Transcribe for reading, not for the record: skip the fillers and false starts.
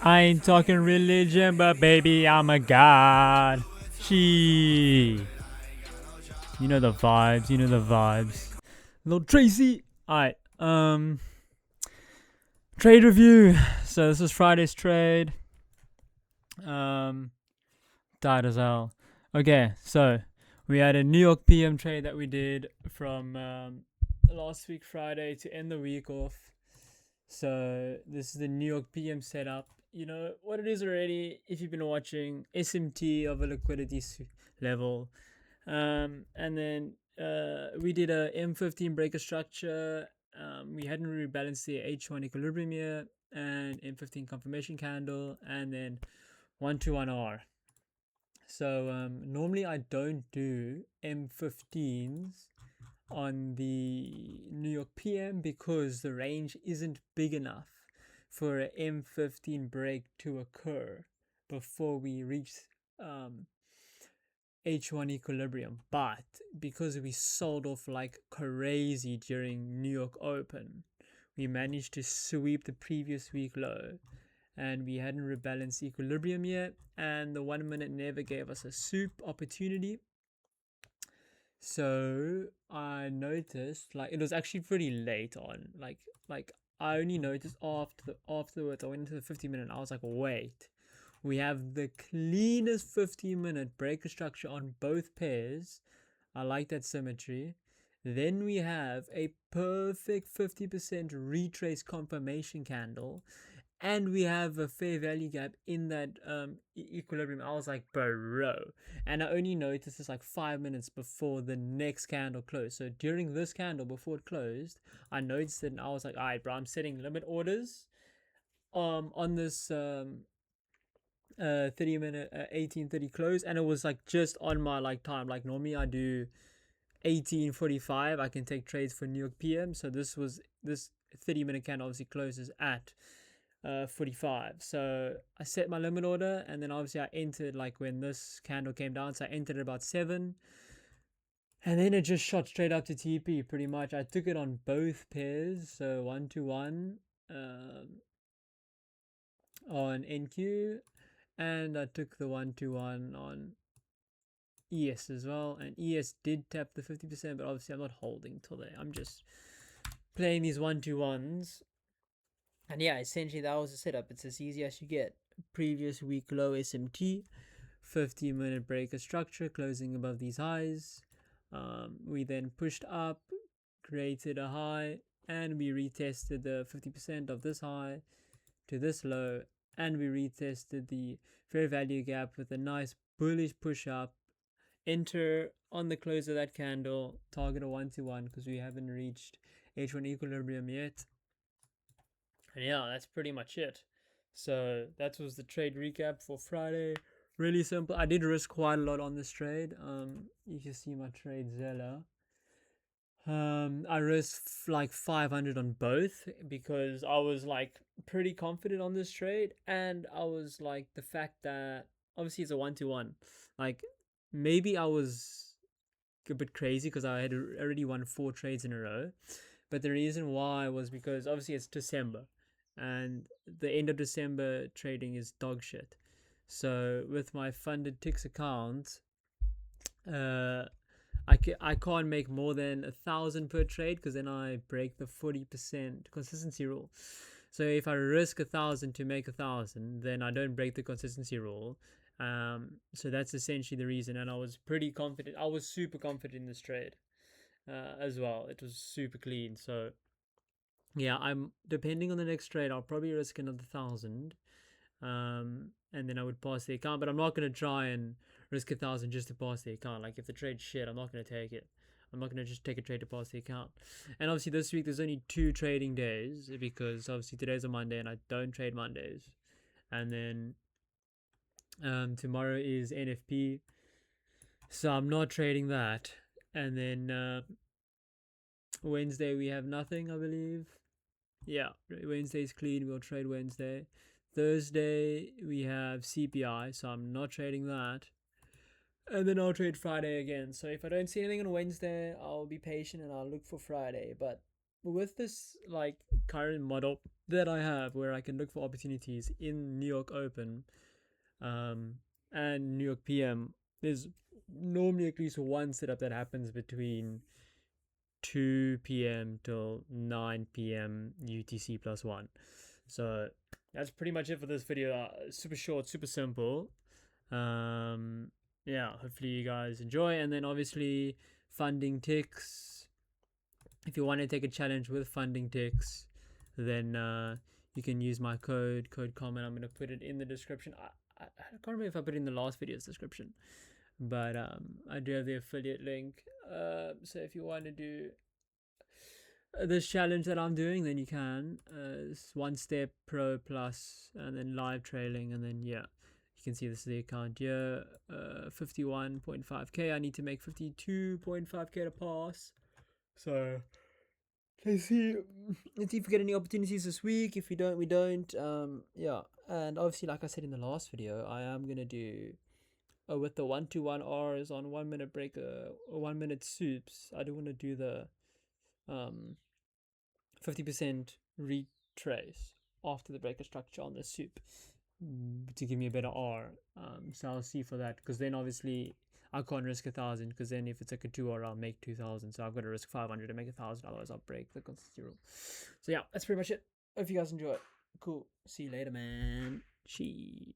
I ain't talking religion, but baby, I'm a god. She. You know the vibes, you know the vibes. Little Tracy. Alright, trade review. So this is Friday's trade. Died as hell. Okay, so we had a New York PM trade that we did from last week Friday to end the week off. So this is the New York PM setup. You know what it is already if you've been watching SMT of a liquidity level. And then we did a M15 breaker structure. We hadn't rebalanced the H1 equilibrium here, and M15 confirmation candle, and then 121R. So normally I don't do M15s on the New York PM because the range isn't big enough for an M15 break to occur before we reach H1 equilibrium. But because we sold off like crazy during New York Open, we managed to sweep the previous week low, and we hadn't rebalanced equilibrium yet, and the 1 minute never gave us a soup opportunity. So I noticed like it was actually pretty late on. Like I only noticed afterwards. I went into the 50 minute and I was like, wait, we have the cleanest 50-minute breaker structure on both pairs. I like that symmetry. Then we have a perfect 50% retrace confirmation candle, and we have a fair value gap in that equilibrium. I was like, bro. And I only noticed this like 5 minutes before the next candle closed. So during this candle before it closed, I noticed it and I was like, all right, bro, I'm setting limit orders on this 30-minute 18:30 close, and it was like just on my like time. Like normally I do 18:45. I can take trades for New York PM. So this 30-minute candle obviously closes at 45. So I set my limit order, and then obviously I entered like when this candle came down. So I entered at about 7, and then it just shot straight up to TP pretty much. I took it on both pairs, so 1 to 1 on NQ, and I took the 1 to 1 on ES as well. And ES did tap the 50%, but obviously I'm not holding till there. I'm just playing these 1 to 1s. And yeah, essentially that was the setup. It's as easy as you get. Previous week low SMT, 50-minute breaker structure closing above these highs. We then pushed up, created a high, and we retested the 50% of this high to this low, and we retested the fair value gap with a nice bullish push up. Enter on the close of that candle, target a 1 to 1 because we haven't reached H1 equilibrium yet. And yeah, that's pretty much it. So that was the trade recap for Friday. Really simple. I did risk quite a lot on this trade. You can see my trade Zella. I risked like 500 on both because I was like pretty confident on this trade, and I was like the fact that obviously it's a 1 to 1. Like maybe I was a bit crazy because I had already won 4 trades in a row, but the reason why was because obviously it's December, and the end of December trading is dog shit. So with my funded Tix account, uh, I can't make more than 1,000 per trade because then I break the 40% consistency rule. So if I risk 1,000 to make 1,000, then I don't break the consistency rule. So that's essentially the reason, and I was pretty confident. I was super confident in this trade as well. It was super clean. So yeah, I'm depending on the next trade, I'll probably risk another 1,000, and then I would pass the account. But I'm not gonna try and risk 1,000 just to pass the account. Like if the trade's shit, I'm not gonna take it. I'm not gonna just take a trade to pass the account. And obviously this week there's only 2 trading days because obviously today's a Monday and I don't trade Mondays. And then tomorrow is NFP, so I'm not trading that. And then Wednesday we have nothing, I believe. Yeah, Wednesday's clean. We'll trade Wednesday. Thursday we have CPI, so I'm not trading that. And then I'll trade Friday again. So if I don't see anything on Wednesday, I'll be patient and I'll look for Friday. But with this like current model that I have, where I can look for opportunities in New York Open, um, and New York PM, there's normally at least one setup that happens between 2 p.m. till 9 p.m. UTC plus one. So that's pretty much it for this video. Super short, super simple. Yeah, hopefully you guys enjoy. And then obviously funding ticks. If you want to take a challenge with funding ticks, then you can use my code comment. I'm gonna put it in the description. I can't remember if I put it in the last video's description, but I do have the affiliate link. So if you want to do this challenge that I'm doing, then you can. It's One Step Pro Plus, and then live trailing, and then yeah, you can see this is the account here. 51.5k. I need to make 52.5k to pass. So let's see if we get any opportunities this week. If we don't, we don't. Yeah, and obviously, like I said in the last video, I am gonna do with the 1-to-1 R's on 1 minute breaker or 1 minute soups. I do want to do the 50% retrace after the breaker structure on the soup to give me a better R. So I'll see for that, because then obviously I can't risk 1,000, because then if it's like a 2R, I'll make 2,000. So I've got to risk 500 to make 1,000, otherwise I'll break the consistency rule. So yeah, that's pretty much it. Hope you guys enjoy. Cool. See you later, man. She.